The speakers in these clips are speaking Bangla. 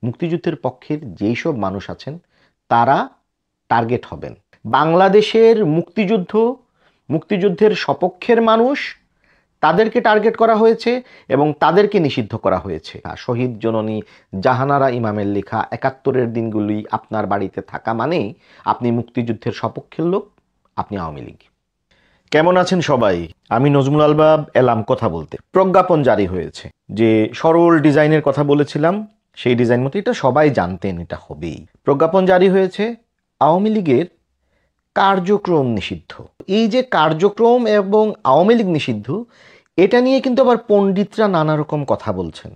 মুক্তিযুদ্ধের পক্ষের যেই সব মানুষ আছেন তারা টার্গেট হবেন। বাংলাদেশের মুক্তিযুদ্ধের সপক্ষের মানুষ তাদেরকে টার্গেট করা হয়েছে এবং তাদেরকে নিষিদ্ধ করা হয়েছে। শহীদ জননী জাহানারা ইমামের লেখা ৭১-এর দিনগুলি আপনার বাড়িতে থাকা মানেই আপনি মুক্তিযুদ্ধের সপক্ষের লোক, আপনি আওয়ামী লীগ। কেমন আছেন সবাই? আমি নজমুল আলবাব এলাম কথা বলতে। প্রজ্ঞাপন জারি হয়েছে, যে সরল ডিজাইনের কথা বলেছিলাম সেই ডিজাইন মতো এটা সবাই জানতেন এটা হবেই। প্রজ্ঞাপন জারি হয়েছে, আওয়ামী লীগের কার্যক্রম নিষিদ্ধ। এই যে কার্যক্রম এবং আওয়ামী লীগ নিষিদ্ধ, এটা নিয়ে কিন্তু আবার পণ্ডিতরা নানা রকম কথা বলছেন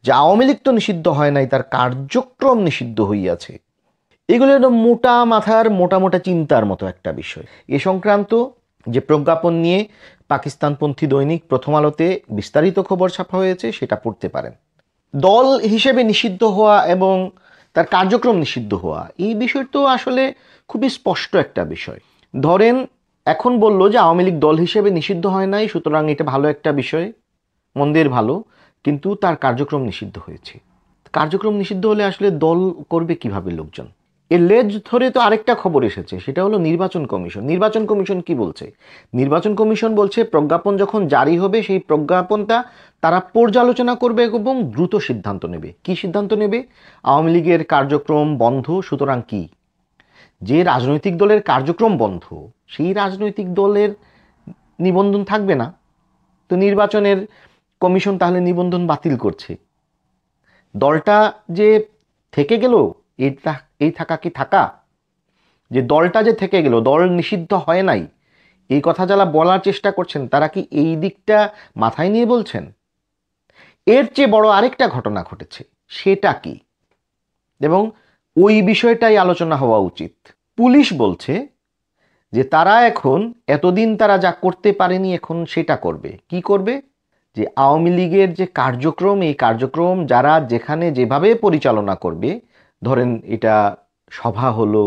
যে আওয়ামী লীগ তো নিষিদ্ধ হয় নাই, তার কার্যক্রম নিষিদ্ধ হইয়াছে। এগুলো মোটা মাথার মোটা চিন্তার মতো একটা বিষয়। এ সংক্রান্ত যে প্রজ্ঞাপন নিয়ে পাকিস্তানপন্থী দৈনিক প্রথম আলোতে বিস্তারিত খবর ছাপা হয়েছে সেটা পড়তে পারেন। দল হিসেবে নিষিদ্ধ হওয়া এবং তার কার্যক্রম নিষিদ্ধ হওয়া, এই বিষয় তো আসলে খুবই স্পষ্ট একটা বিষয়। ধরেন এখন বলল যে আওয়ামী লীগ দল হিসেবে নিষিদ্ধ হয় নাই, সুতরাং এটা ভালো একটা বিষয়, মন্দের ভালো, কিন্তু তার কার্যক্রম নিষিদ্ধ হয়েছে। কার্যক্রম নিষিদ্ধ হলে আসলে দল করবে কিভাবে লোকজন? এর লেজ ধরে তো আরেকটা খবর এসেছে, সেটা হলো নির্বাচন কমিশন। নির্বাচন কমিশন কি বলছে? নির্বাচন কমিশন বলছে প্রজ্ঞাপন যখন জারি হবে সেই প্রজ্ঞাপনটা তারা পর্যালোচনা করবে এবং দ্রুত সিদ্ধান্ত নেবে। কি সিদ্ধান্ত নেবে? আওয়ামী লীগের কার্যক্রম বন্ধ, সুতরাং কি, যে রাজনৈতিক দলের কার্যক্রম বন্ধ সেই রাজনৈতিক দলের নিবন্ধন থাকবে না। তো নির্বাচনের কমিশন তাহলে নিবন্ধন বাতিল করছে। দলটা যে থেকে গেল, এই থাকা কি থাকা? যে দলটা যে থেকে গেল, দল নিষিদ্ধ হয় নাই, এই কথা যারা বলার চেষ্টা করছেন তারা কি এই দিকটা মাথায় নিয়ে বলছেন? এর চেয়ে বড় আরেকটা ঘটনা ঘটেছে, সেটা কি, এবং ওই বিষয়টাই আলোচনা হওয়া উচিত। পুলিশ বলছে যে তারা এখন, এতদিন তারা যা করতে পারেনি এখন সেটা করবে। কি করবে? যে আওয়ামী লীগের যে কার্যক্রম, এই কার্যক্রম যারা যেখানে যেভাবে পরিচালনা করবে, ধরেন এটা সভা হলো,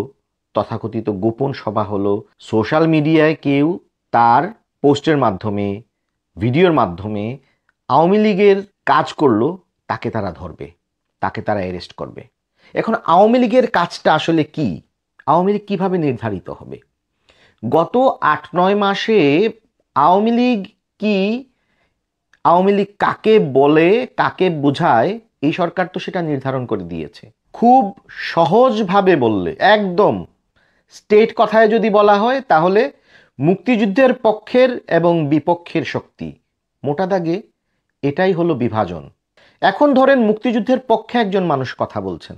তথাকথিত গোপন সভা হলো, সোশ্যাল মিডিয়ায় কেউ তার পোস্টের মাধ্যমে, ভিডিওর মাধ্যমে আওয়ামী লীগের কাজ করলো, তাকে তারা ধরবে, তাকে তারা অ্যারেস্ট করবে। এখন আওয়ামী লীগের কাজটা আসলে কি? আওয়ামী লীগ কীভাবে নির্ধারিত হবে? গত ৮-৯ মাসে আওয়ামী লীগ কি, আওয়ামী লীগ কাকে বলে, কাকে বোঝায়, এই সরকার তো সেটা নির্ধারণ করে দিয়েছে। খুব সহজভাবে বললে, একদম স্টেট কথায় যদি বলা হয়, তাহলে মুক্তিযুদ্ধের পক্ষের এবং বিপক্ষের শক্তি, মোটা দাগে এটাই হলো বিভাজন। এখন ধরেন মুক্তিযুদ্ধের পক্ষে একজন মানুষ কথা বলছেন,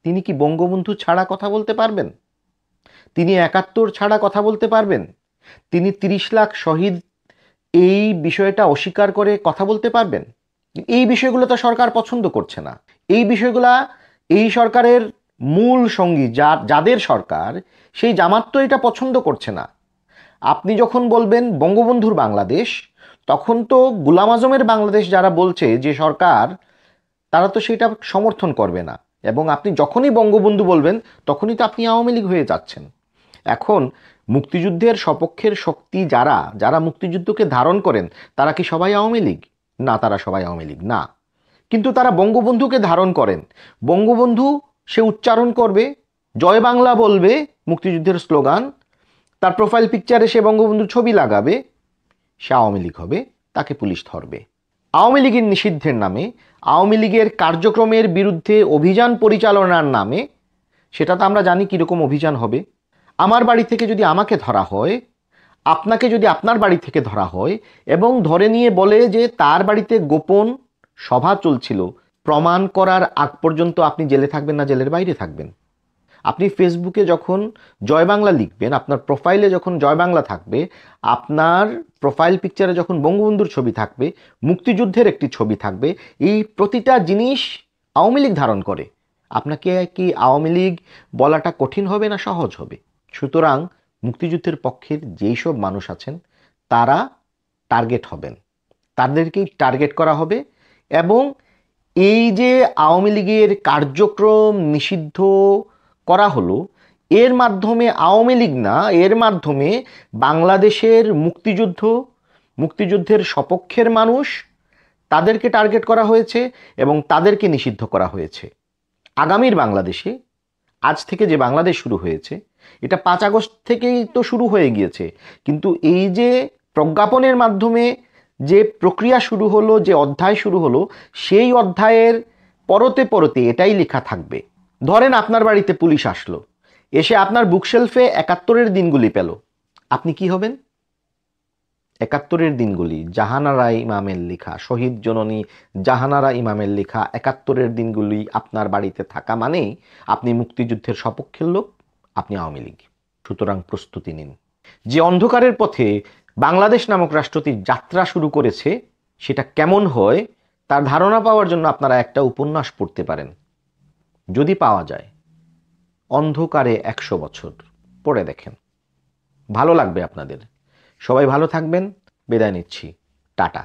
তিনি কি বঙ্গবন্ধু ছাড়া কথা বলতে পারবেন? তিনি ৭১ ছাড়া কথা বলতে পারবেন? তিনি ৩০ লাখ শহীদ এই বিষয়টা অস্বীকার করে কথা বলতে পারবেন? এই বিষয়গুলো তো সরকার পছন্দ করছে না। এই বিষয়গুলা এই সরকারের মূল সঙ্গী যাদের সরকার, সেই জামাত তো এটা পছন্দ করছে না। আপনি যখন বলবেন বঙ্গবন্ধুর বাংলাদেশ, তখন তো গোলাম আজমের বাংলাদেশ যারা বলছে যে সরকার, তারা তো সেটা সমর্থন করবে না। এবং আপনি যখনই বঙ্গবন্ধু বলবেন তখনই তো আপনি আওয়ামী লীগ হয়ে যাচ্ছেন। এখন মুক্তিযুদ্ধের সপক্ষের শক্তি যারা যারা মুক্তিযুদ্ধকে ধারণ করেন, তারা কি সবাই আওয়ামী লীগ? না, তারা সবাই আওয়ামী লীগ না, কিন্তু তারা বঙ্গবন্ধুকে ধারণ করেন। বঙ্গবন্ধু সে উচ্চারণ করবে, জয় বাংলা বলবে, মুক্তিযুদ্ধের স্লোগান, তার প্রোফাইল পিকচারে সে বঙ্গবন্ধুর ছবি লাগাবে, সে আওয়ামী লীগ হবে, তাকে পুলিশ ধরবে। আওয়ামী লীগের নিষিদ্ধের নামে, আওয়ামী লীগের কার্যক্রমের বিরুদ্ধে অভিযান পরিচালনার নামে, সেটা তো আমরা জানি কীরকম অভিযান হবে। আমার বাড়ি থেকে যদি আমাকে ধরা হয়, আপনাকে যদি আপনার বাড়ি থেকে ধরা হয় এবং ধরে নিয়ে বলে যে তার বাড়িতে গোপন সভা চলছিল, প্রমাণ করার আগ পর্যন্ত আপনি জেলে থাকবেন না জেলের বাইরে থাকবেন? আপনি ফেসবুকে যখন জয় বাংলা লিখবেন, আপনার প্রোফাইলে যখন জয় বাংলা থাকবে, আপনার প্রোফাইল পিকচারে যখন বঙ্গবন্ধুর ছবি থাকবে, মুক্তিযুদ্ধের একটি ছবি থাকবে, এই প্রতিটা জিনিস আওয়ামী লীগ ধারণ করে। আপনাকে কি আওয়ামী লীগ বলাটা কঠিন হবে না সহজ হবে? সুতরাং মুক্তিযুদ্ধের পক্ষের যেই সব মানুষ আছেন তারা টার্গেট হবেন, তাদেরকেই টার্গেট করা হবে। এবং এই যে আওয়ামী লীগের কার্যক্রম নিষিদ্ধ করা হলো, এর মাধ্যমে আওয়ামী লীগ না, এর মাধ্যমে বাংলাদেশের মুক্তিযুদ্ধের সপক্ষের মানুষ তাদেরকে টার্গেট করা হয়েছে এবং তাদেরকে নিষিদ্ধ করা হয়েছে। আগামীর বাংলাদেশে আজ থেকে যে বাংলাদেশ শুরু হয়েছে, এটা 5 আগস্ট থেকেই তো শুরু হয়ে গিয়েছে, কিন্তু এই যে প্রজ্ঞাপনের মাধ্যমে যে প্রক্রিয়া শুরু হলো, যে অধ্যায় শুরু হলো, সেই অধ্যায়ের পরতে পরতে এটাই লেখা থাকবে। ধরেন আপনার বাড়িতে পুলিশ আসলো, এসে আপনার বুকশেলফে 71-এর দিনগুলি পেল, আপনি কি হবেন? 71-এর দিনগুলি, জাহানারা ইমামের লেখা, শহীদ জননী জাহানারা ইমামের লেখা 71-এর দিনগুলি আপনার বাড়িতে থাকা মানেই আপনি মুক্তিযুদ্ধের সপক্ষের লোক, আপনি আওয়ামী লীগ। সুতরাং প্রস্তুতি নিন। যে অন্ধকারের পথে বাংলাদেশ নামক রাষ্ট্রটি যাত্রা শুরু করেছে, সেটা কেমন হয় তার ধারণা পাওয়ার জন্য আপনারা একটা উপন্যাস পড়তে পারেন, যদি পাওয়া যায়, অন্ধকারে 100 বছর। পড়ে দেখেন, ভালো লাগবে আপনাদের। সবাই ভালো থাকবেন, বিদায় নিচ্ছি, টাটা।